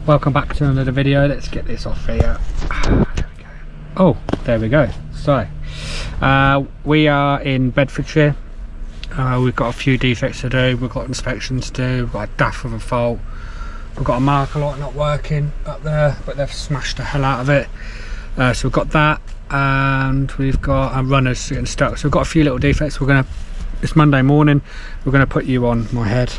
Welcome back to another video. Let's get this off here. There we go. Oh, there we go. So we are in Bedfordshire. We've got a few defects to do. We've got inspections to do. We've got a daft with a fault. We've got a marker light not working up there, but they've smashed the hell out of it. So we've got that, and we've got our runners getting stuck. So we've got a few little defects. It's Monday morning. We're gonna put you on my head,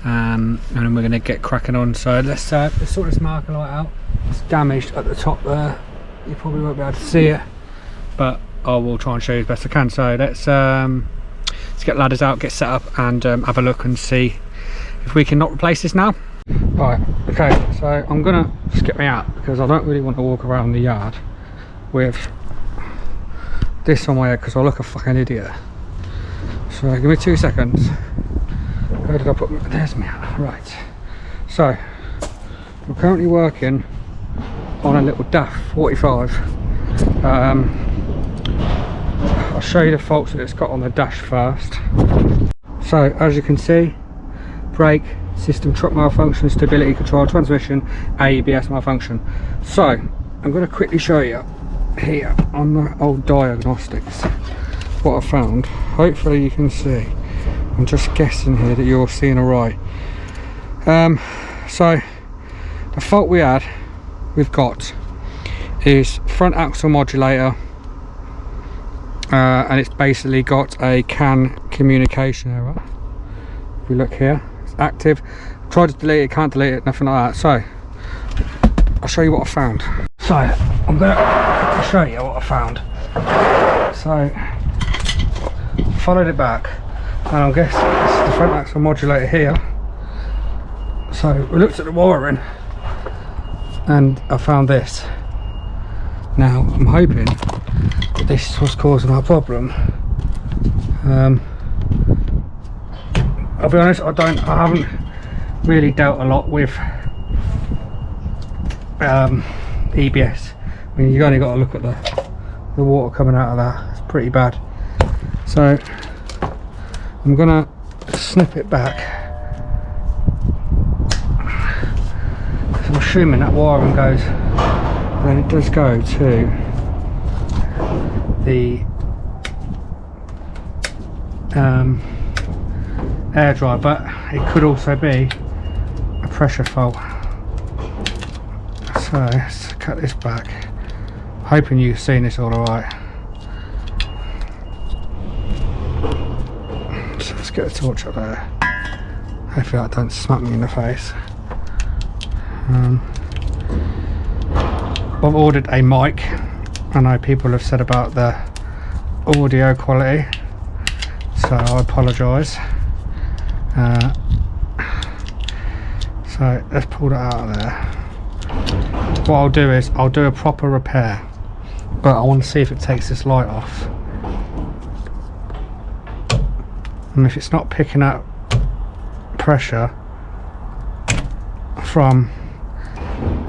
and then we're gonna get cracking on. So let's sort this marker light out. It's damaged at the top there. You probably won't be able to see it, but I will try and show you as best I can. So let's get ladders out, get set up, and have a look and see if we can not replace this now. Right, okay, so I'm gonna skip me out because I don't really want to walk around the yard with this on my head because I look a fucking idiot. So give me 2 seconds. Where did I put my, there's me. Right, so I'm currently working on a little DAF 45. I'll show you the faults that it's got on the dash first. So as you can see, brake system, truck malfunction, stability control, transmission, ABS malfunction. So I'm going to quickly show you here on the old diagnostics what I found. Hopefully you can see. I'm just guessing here that you're seeing alright. So the fault we've got is front axle modulator, and it's basically got a CAN communication error. If we look here, it's active. Tried to delete it, can't delete it, nothing like that. So I'll show you what I found. So I'm gonna show you what I found. So followed it back, and I guess it's the front axle modulator here. So we looked at the wiring, and I found this. Now I'm hoping that this is what's causing our problem. I'll be honest, I haven't really dealt a lot with EBS. I mean, you've only got to look at the water coming out of that. It's pretty bad. So I'm gonna snip it back. So I'm assuming that wiring goes, then it does go to the air dry, but it could also be a pressure fault. So let's cut this back. Hoping you've seen this all alright. So let's get a torch up there. Hopefully that don't smack me in the face. I've ordered a mic. I know people have said about the audio quality, so I apologise. So let's pull that out of there. What I'll do is I'll do a proper repair, but I want to see if it takes this light off, and if it's not picking up pressure from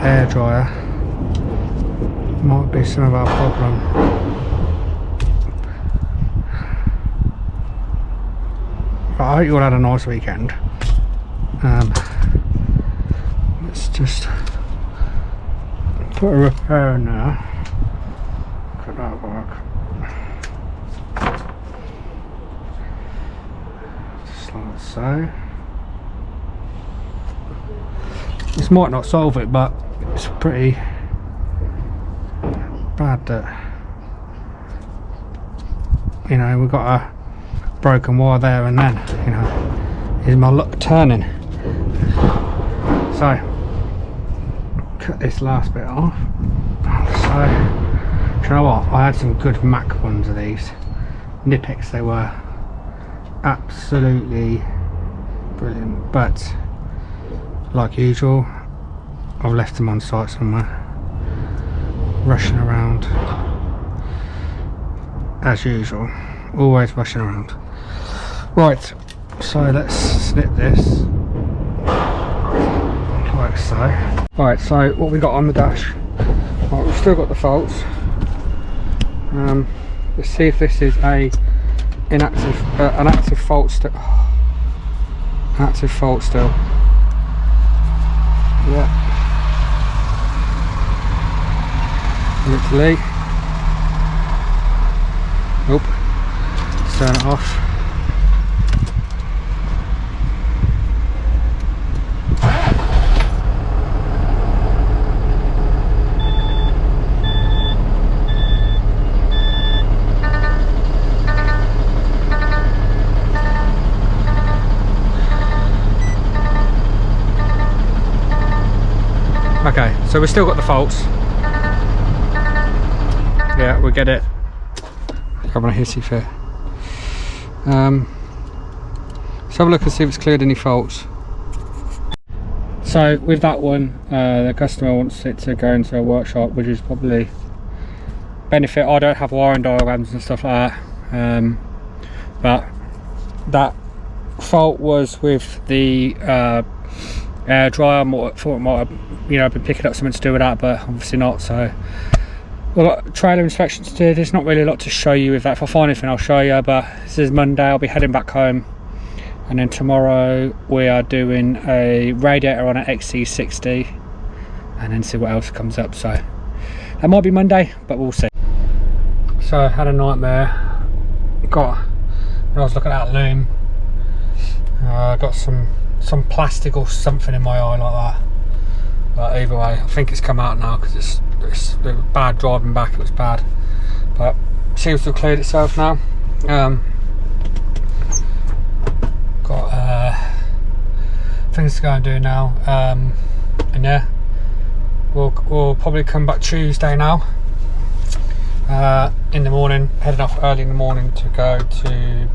air dryer, might be some of our problem. But I hope you all had a nice weekend. Let's just put a repair in there. Could that work? Just like so. This might not solve it, but it's pretty bad that, you know, we've got a broken wire there, and then, you know, is my luck turning? So cut this last bit off. So do you know what, I had some good Mac ones of these Nipex. They were absolutely brilliant, but like usual I've left them on site somewhere, rushing around as usual, always rushing around. Right, so let's snip this like so. Right, so what we got on the dash, right, we've still got the faults. Let's see if this is an active fault still. Active fault still. Yeah. delete. Nope. Turn it off. Okay, so we've still got the faults. Yeah, we'll get it. I'm on a hissy fit. Let's have a look and see if it's cleared any faults. So with that one, the customer wants it to go into a workshop, which is probably benefit. I don't have wiring diagrams and stuff like that, but that fault was with the air dryer. I thought it might have, been picking up something to do with that, but obviously not. So we've got trailer inspections to do. There's not really a lot to show you with that. If I find anything, I'll show you, but this is Monday. I'll be heading back home, and then tomorrow we are doing a radiator on an XC60, and then see what else comes up. So that might be Monday, but we'll see. So I had a nightmare. When I was looking at that loom, I got some plastic or something in my eye like that. But either way, I think it's come out now, because it was bad driving back. It was bad, but it seems to have cleared itself now. Got things to go and do now, and yeah, we'll probably come back Tuesday now, in the morning, heading off early in the morning to go to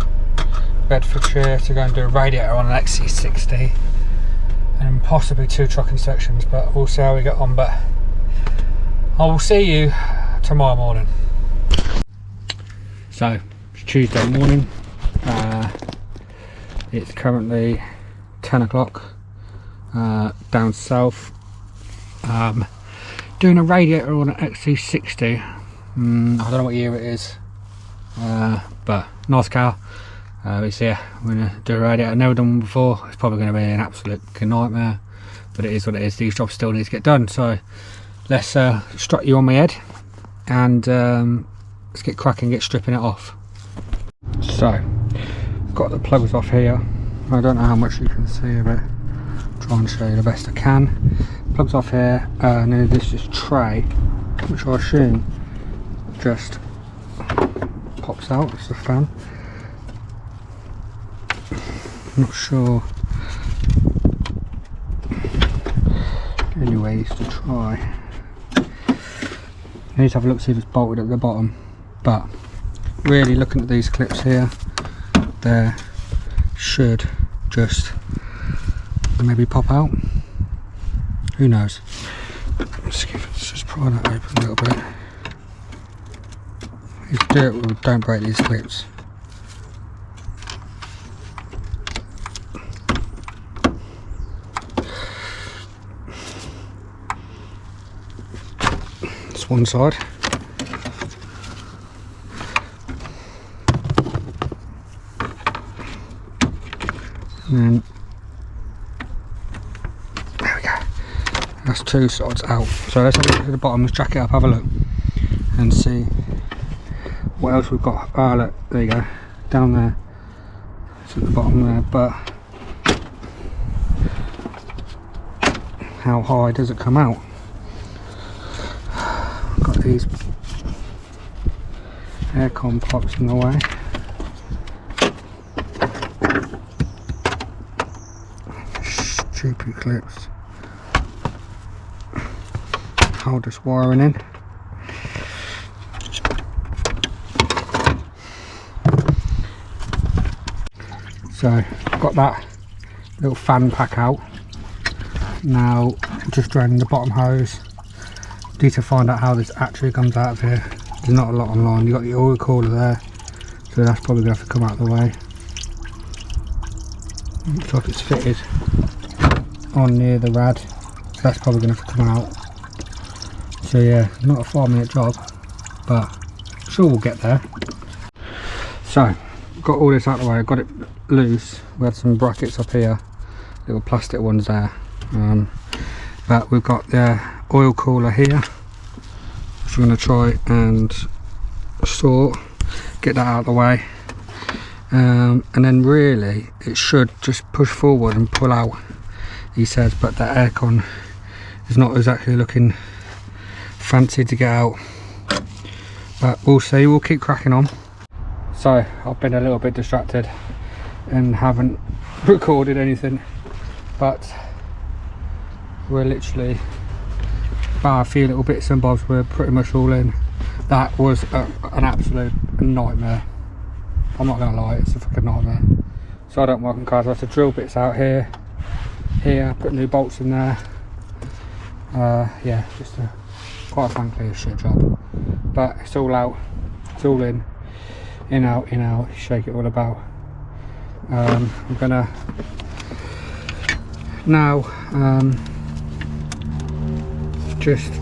Bedfordshire to go and do a radiator on an XC60, and possibly 2 truck inspections, but we'll see how we get on. But I will see you tomorrow morning. So it's Tuesday morning, it's currently 10 o'clock, down south, doing a radiator on an XC60. I don't know what year it is, but nice car. It's here. I'm going to do a radiator. I've never done one before. It's probably going to be an absolute nightmare, but it is what it is. These jobs still need to get done, so let's strut you on my head, and let's get cracking, get stripping it off. So I've got the plugs off here. I don't know how much you can see of it. Try and show you the best I can. Plugs off here, and then this is tray, which I assume just pops out. It's the fan. I'm not sure. Any ways to try. I need to have a look, see if it's bolted at the bottom. But really, looking at these clips here, there should just maybe pop out. Who knows? Let's just pry that open a little bit. If you do it, don't break these clips. It's one side. And then there we go. That's 2 sides out. So let's have a look at the bottom. Let's jack it up, have a look, and see what else we've got. Ah, look, there you go. Down there. It's at the bottom there, but how high does it come out? Got these aircon pipes in the way. Stupid clips. Hold this wiring in. So I've got that little fan pack out. Now just draining the bottom hose. Need to find out how this actually comes out of here. There's not a lot online. You've got the oil cooler there, so that's probably going to have to come out of the way. Looks like it's fitted on near the rad, so that's probably going to have to come out. So yeah, not a 5-minute job, but I'm sure we'll get there. So got all this out of the way. I got it loose. We had some brackets up here, little plastic ones there, but we've got the oil cooler here. So I'm going to try and get that out of the way, and then really it should just push forward and pull out, he says, but the aircon is not exactly looking fancy to get out, but we'll see. We'll keep cracking on. So I've been a little bit distracted and haven't recorded anything, but we're literally about a few little bits and bobs. We're pretty much all in. That was an absolute nightmare. I'm not gonna lie, it's a fucking nightmare. So I don't work on cars. I have to drill bits out here, put new bolts in there. Yeah, just quite frankly a shit job, but it's all out, it's all in out, shake it all about. I'm gonna now just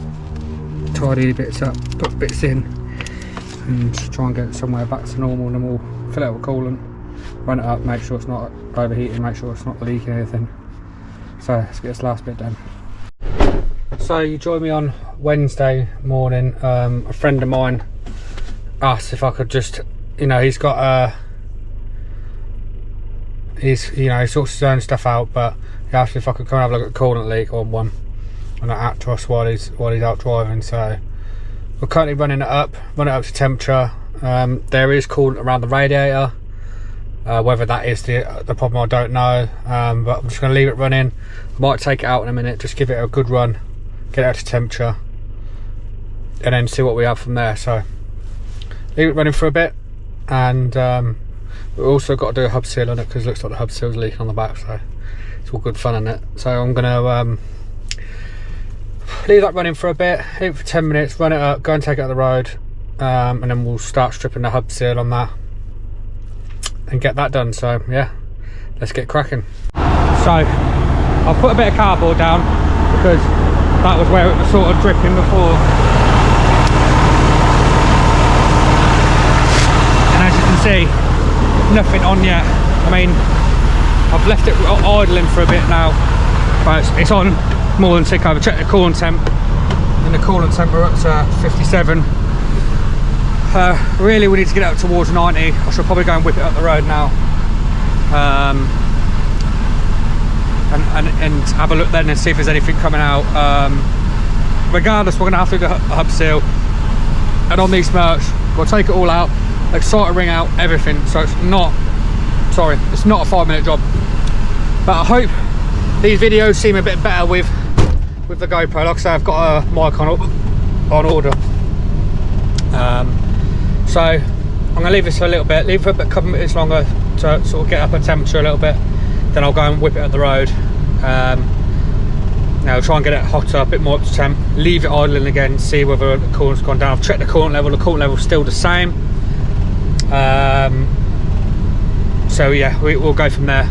tidy bits up, put bits in, and try and get it somewhere back to normal, and then we'll fill it with coolant, run it up, make sure it's not overheating, make sure it's not leaking anything. So let's get this last bit done. So you joined me on Wednesday morning. A friend of mine asked if I could just, he's got he sorts his own stuff out, but he asked if I could come and have a look at the coolant leak on one, and that to us while he's out driving. So we're currently running it up to temperature. There is coolant around the radiator. Whether that is the problem, I don't know, but I'm just going to leave it running. I might take it out in a minute, just give it a good run, get it up to temperature, and then see what we have from there. So leave it running for a bit, and we've also got to do a hub seal on it, because it looks like the hub seal's leaking on the back, so it's all good fun in it. So I'm going to leave that running for a bit, leave it for 10 minutes, run it up, go and take it out the road, and then we'll start stripping the hub seal on that and get that done. So yeah, let's get cracking. So I'll put a bit of cardboard down, because that was where it was sort of dripping before, and as you can see, nothing on yet. I mean, I've left it idling for a bit now, but it's on more than tick over. Check the coolant temp, and the coolant temp we're up to 57. Really we need to get it up towards 90. I should probably go and whip it up the road now, and have a look then and see if there's anything coming out. Regardless, we're going to have to do a hub seal, and on these smirks we'll take it all out, exciter ring out, everything. So it's not a 5-minute job, but I hope these videos seem a bit better with the GoPro. Like I say, I've got a mic on order. So I'm going to leave this for a little bit, leave it for a couple of minutes longer to sort of get up a temperature a little bit, then I'll go and whip it up the road. Now I'll try and get it hotter, a bit more up to temp, leave it idling again, see whether the coolant's gone down. I've checked the coolant level's still the same. So yeah, we'll go from there.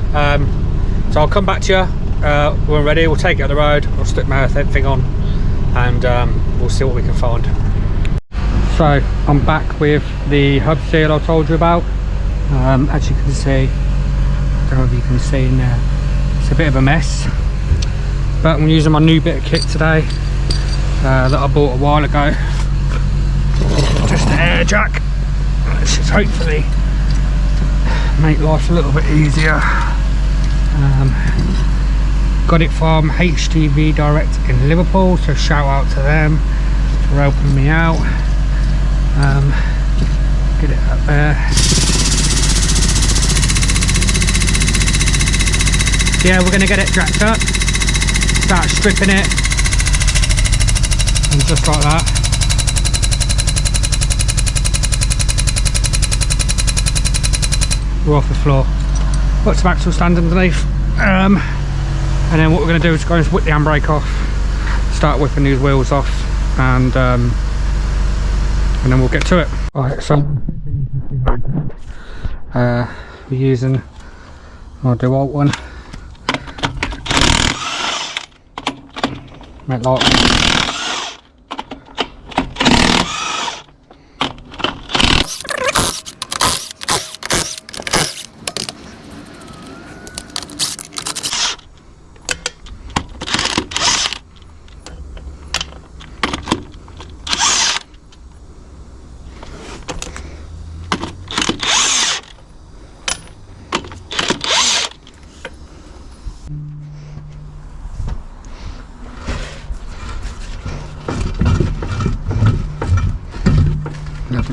So I'll come back to you when we're ready. We'll take it up the road, I'll stick my thing on, and we'll see what we can find. So I'm back with the hub seal I told you about. As you can see, I don't know if you can see in there, it's a bit of a mess, but I'm using my new bit of kit today that I bought a while ago. Just an air jack. This should hopefully make life a little bit easier. Got it from HGV Direct in Liverpool, so shout out to them for helping me out. Get it up there. Yeah, we're going to get it jacked up, start stripping it, and just like that. We're off the floor. Put some axle stand underneath, and then what we're going to do is go and whip the handbrake off, start whipping these wheels off, and then we'll get to it. Alright, so we're using my DeWalt one. Make like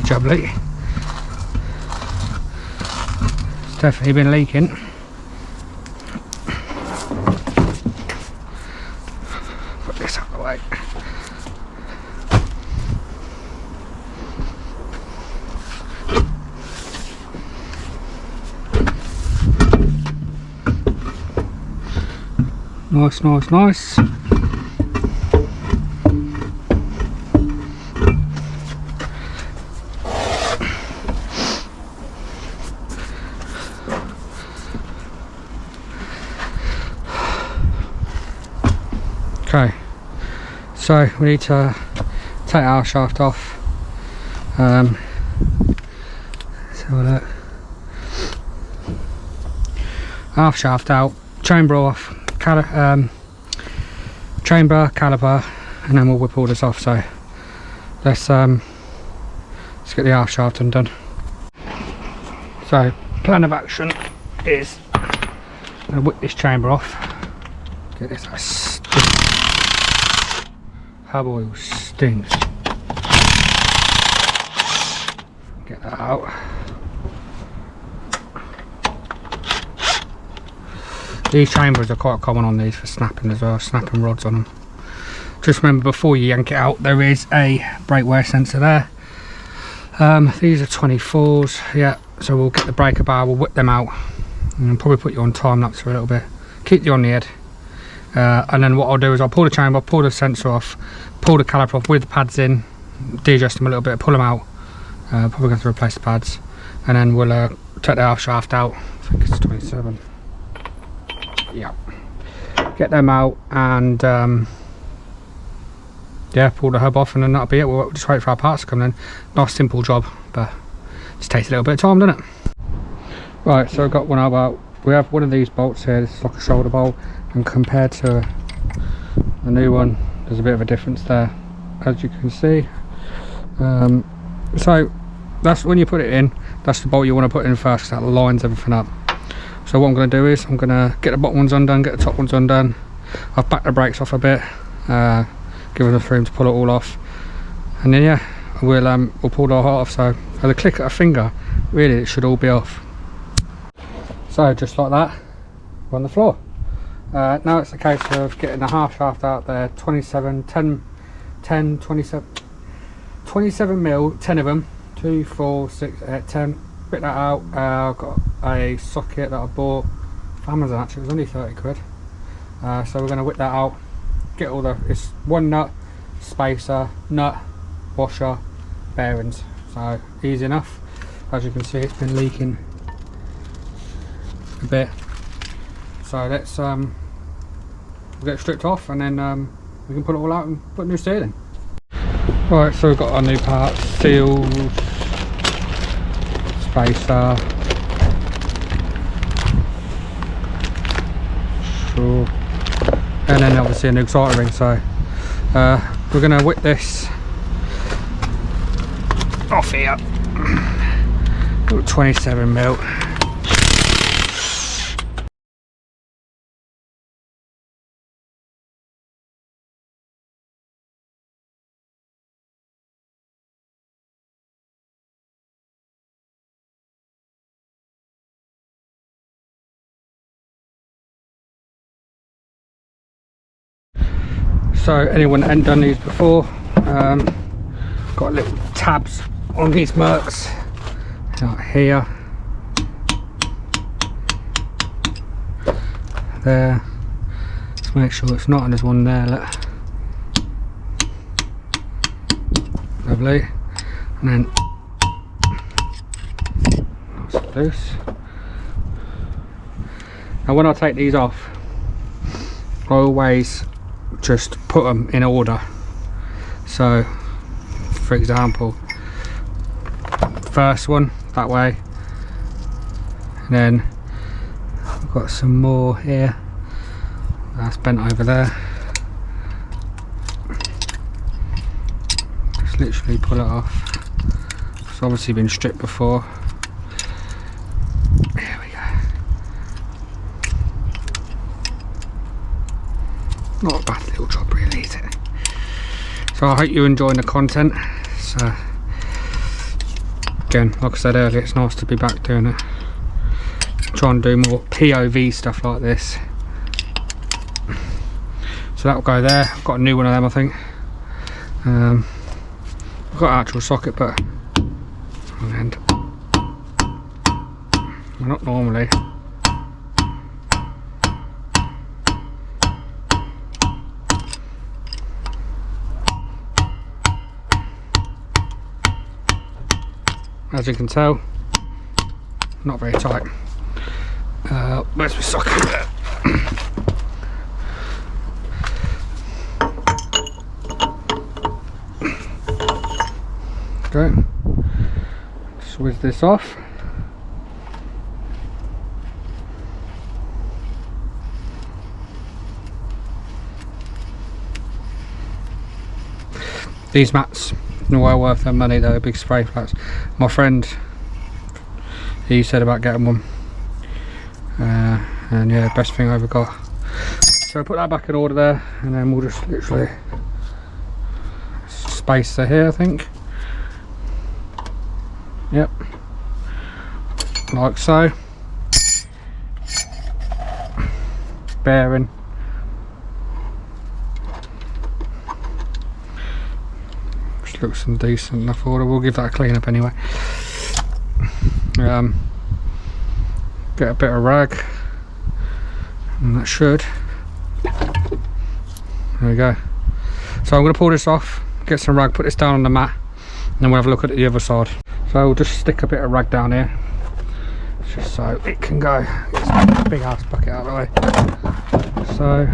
jubbly. It's definitely been leaking. Put this out of the way. Nice, nice, nice. Okay, so we need to take our shaft off. Let's have a look. Half shaft out, chamber off, chamber, caliper, and then we'll whip all this off. So let's get the half shaft undone. So plan of action is I'm gonna whip this chamber off. Get this hub oil stinks. Get that out. These chambers are quite common on these for snapping as well, snapping rods on them. Just remember before you yank it out, there is a brake wear sensor there. These are 24s, yeah, so we'll get the breaker bar, we'll whip them out, and probably put you on time lapse for a little bit. Keep you on the head. And then what I'll do is I'll pull the chamber, pull the sensor off, pull the caliper off with the pads in, de-adjust them a little bit, pull them out, probably going to replace the pads, and then we'll take the half shaft out. I think it's 27. Yeah, get them out and yeah, pull the hub off, and then that'll be it. We'll just wait for our parts to come in. Nice simple job, but just takes a little bit of time, doesn't it? Right, so I've got one about, we have one of these bolts here. This is like a shoulder bolt, and compared to the new one, there's a bit of a difference there, as you can see. So that's when you put it in, that's the bolt you want to put in first, because that lines everything up. So what I'm going to do is I'm going to get the bottom ones undone, get the top ones undone. I've backed the brakes off a bit, give us room to pull it all off, and then yeah, we'll pull the whole off. So at the click of a finger, really it should all be off. So just like that, we're on the floor. Now it's a case of getting the half shaft out there, 27 mil, 10 of them, 2, 4, 6, 8, 10. Bit that out. I've got a socket that I bought from Amazon, actually. It was only 30 quid. So we're going to whip that out, get all the, it's one nut, spacer, nut, washer, bearings. So easy enough. As you can see, it's been leaking a bit. So let's get it stripped off, and then we can pull it all out and put new steel in. Right, so we've got our new parts, seals, spacer, sure, and then obviously a new exciter ring. So we're going to whip this off here. 27 mil. So anyone that hasn't done these before, got little tabs on these mercs out here, there. Just make sure it's not, and there's one there, look. Lovely. And then that's loose. Now when I take these off, I always just put them in order. So for example, first one that way, and then I've got some more here that's bent over there. Just literally pull it off. It's obviously been stripped before. There we go. Not a bad little job really, is it? So I hope you're enjoying the content. So Again, like I said earlier, it's nice to be back doing it. Try and do more POV stuff like this. So that'll go there. I've got a new one of them, I think. I've got an actual socket, but on the end. Not normally. As you can tell, not very tight. Where's my socket? Okay, just whiz this off. These mats are well worth their money. They're big spray flats. My friend, he said about getting one, and yeah, best thing I ever got. So put that back in order there, and then we'll just literally space there here, I think. Yep, like so. Bearing. Which looks decent enough order. We'll give that a clean up anyway. Get a bit of rag, and that should. There we go. So I'm going to pull this off, get some rag, put this down on the mat, and then we'll have a look at the other side. So we'll just stick a bit of rag down here, just so it can go. Get this big ass bucket out of the way. So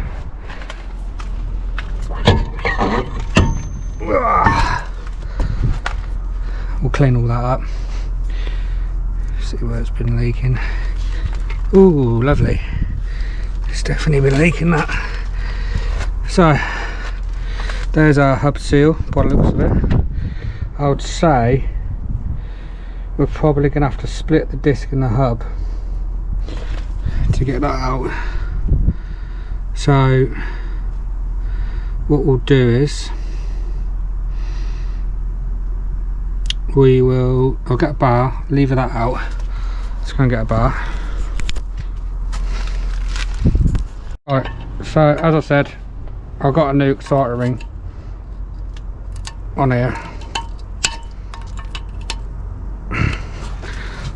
we'll clean all that up. See where it's been leaking. Ooh, lovely. It's definitely been leaking that. So there's our hub seal by the looks of it. I would say we're probably going to have to split the disc in the hub to get that out. So what we'll do is I'll get a bar, lever that out. Let's go and get a bar. Alright, so as I said, I've got a new exciter ring on here.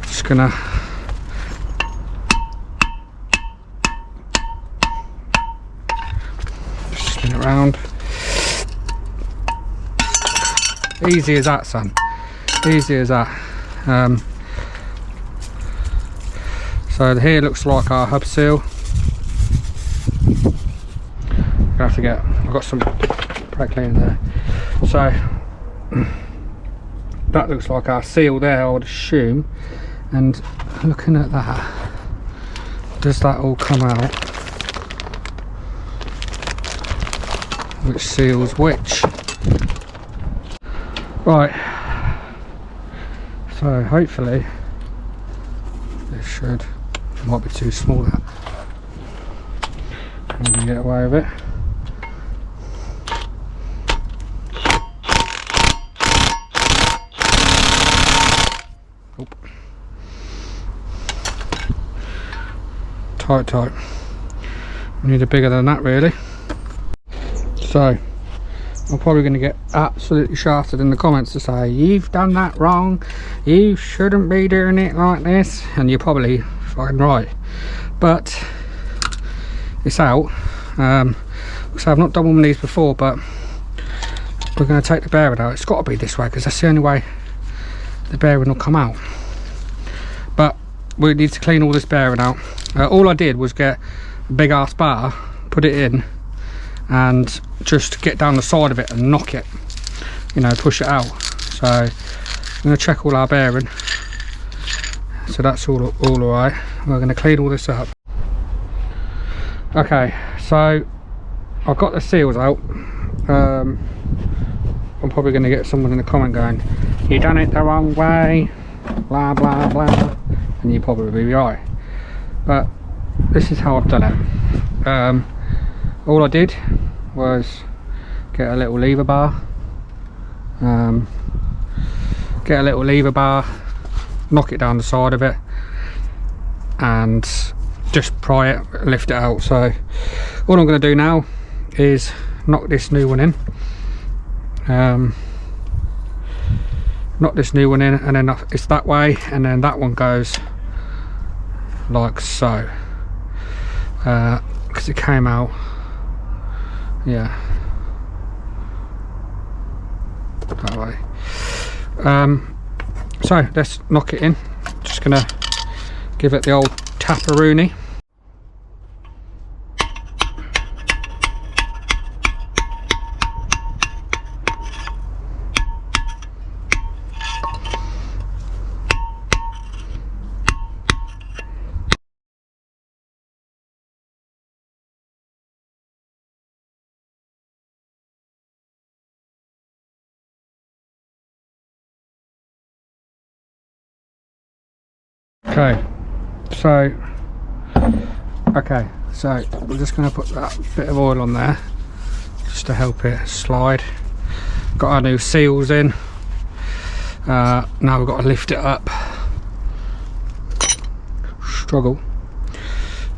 Just gonna spin it around. Easy as that, son. Easy as that. So here looks like our hub seal. I've got some brake cleaner there. So that looks like our seal there, I would assume. And looking at that, does that all come out? Which seals which? Right. So hopefully this should, might be too small that. Maybe get away with it. Oop. Tight. We need a bigger than that really. So I'm probably going to get absolutely shafted in the comments to say you've done that wrong, you shouldn't be doing it like this, and you're probably fucking right, but it's out. So I've not done one of these before, but we're going to take the bearing out. It's got to be this way because that's the only way the bearing will come out, but we need to clean all this bearing out. All I did was get a big ass bar, put it in, and just get down the side of it and knock it, you know, push it out. So I'm going to check all our bearing, so that's all right. We're going to clean all this up. Okay, so I've got the seals out. I'm probably going to get someone in the comment going, you done it the wrong way, blah blah blah, and you'll probably be right, but this is how I've done it. All I did was get a little lever bar, knock it down the side of it and just pry it, lift it out. So all I'm going to do now is knock this new one in, knock this new one in, and then it's that way, and then that one goes like so, because it came out, yeah, that way. So let's knock it in. Just gonna give it the old taparoonie. So we're just going to put that bit of oil on there just to help it slide. Got our new seals in. Now we've got to lift it up. Struggle.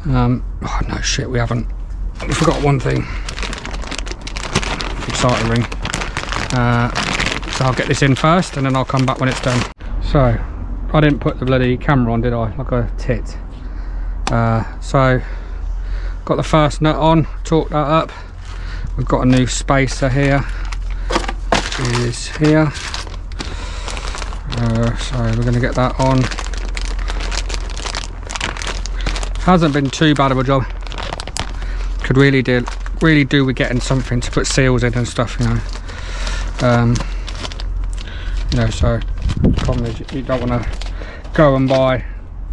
Oh no, shit, we haven't. I forgot one thing. Exciting ring. So I'll get this in first and then I'll come back when it's done. So I didn't put the bloody camera on, did I? Like a tit. So got the first nut on, torque that up. We've got a new spacer here. It is here. So we're going to get that on. Hasn't been too bad of a job. Could really do with getting something to put seals in and stuff, you know. So the problem is you don't want to go and buy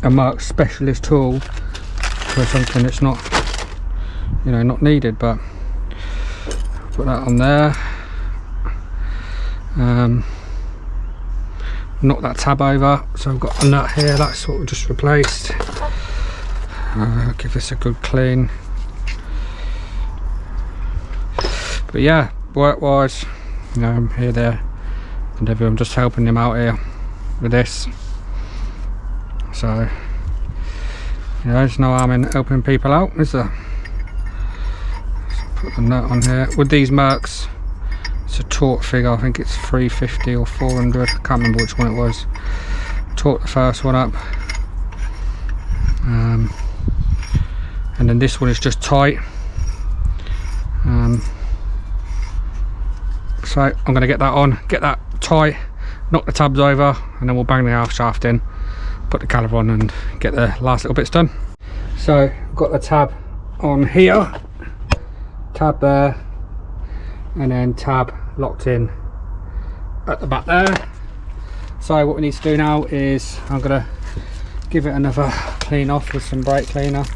a Merc specialist tool for something that's not, you know, not needed. But put that on there. Knock that tab over. So I've got a nut here. That's what we just replaced. Give this a good clean. But yeah, work wise, you know, I'm here, there, and everyone. I'm just helping him out here with this. So, you know, there's no harm in helping people out, is there? So put the nut on here. With these Mercs, it's a torque figure. I think it's 350 or 400. I can't remember which one it was. Torque the first one up. And then this one is just tight. So I'm going to get that on, get that tight, knock the tabs over, and then we'll bang the half shaft in, put the caliper on and get the last little bits done. So I've got the tab on here, tab there, and then tab locked in at the back there. So what we need to do now is I'm going to give it another clean off with some brake cleaner,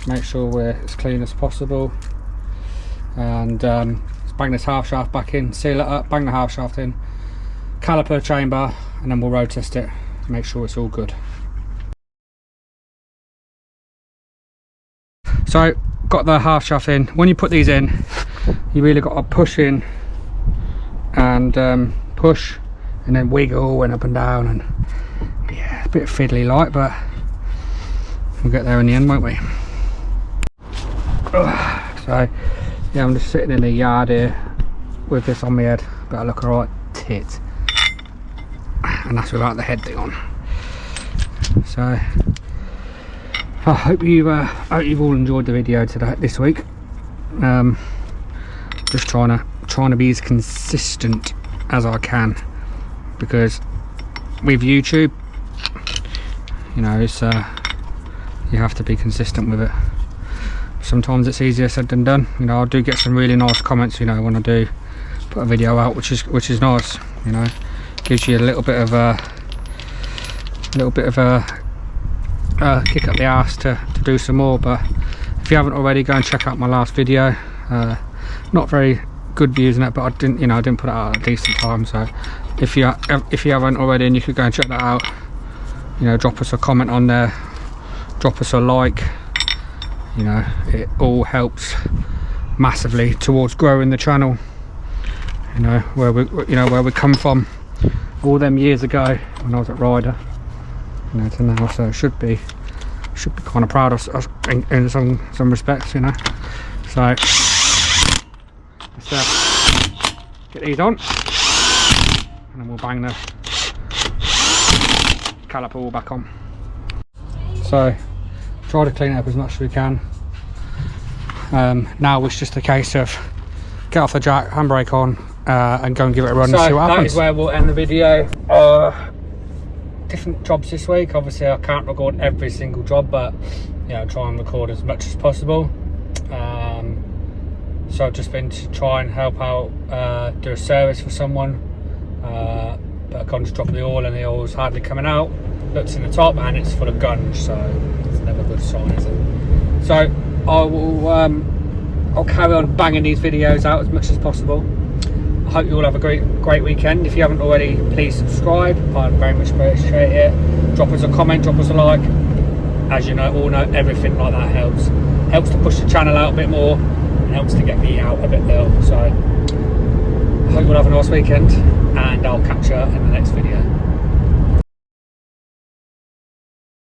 make sure we're as clean as possible, and bang this half shaft back in, seal it up, bang the half shaft in, caliper chamber, and then we'll road test it, make sure it's all good. So got the half shaft in. When you put these in, you really got to push in and push and then wiggle and up and down, and yeah, it's a bit fiddly like, but we'll get there in the end, won't we? So yeah, I'm just sitting in the yard here with this on my head, but I look alright tit, and that's without the head thing on. So I hope you've all enjoyed the video this week. Just trying to be as consistent as I can, because with YouTube, you know, it's you have to be consistent with it. Sometimes it's easier said than done. You know, I do get some really nice comments, you know, when I do put a video out, which is nice. You know, gives you a little bit of a kick up the arse to do some more. But if you haven't already, go and check out my last video. Not very good views in it, but I didn't put it out at a decent time. So if you haven't already, and you could go and check that out, you know, drop us a comment on there, drop us a like. You know, it all helps massively towards growing the channel. You know, where we come from all them years ago when I was at Ryder. you know, to now, so should be kind of proud of us in some respects, you know. So let's get these on, and then we'll bang the caliper all back on. So try to clean it up as much as we can. Now it's just a case of get off the jack, handbrake on, and go and give it a run and see what happens. That is where we'll end the video. Different jobs this week. Obviously I can't record every single job, but you know, try and record as much as possible. So I've just been to try and help out, do a service for someone, but I can't just drop the oil and the oil's hardly coming out. Looks in the top and it's full of gunge, so it's never a good sign, is it? So I will I'll carry on banging these videos out as much as possible. I hope you all have a great weekend. If you haven't already, please subscribe. I'd very much appreciate it. Drop us a comment, drop us a like. As you know, all know, everything like that helps to push the channel out a bit more and helps to get me out a bit there. So I hope you all have a nice weekend, and I'll catch you in the next video.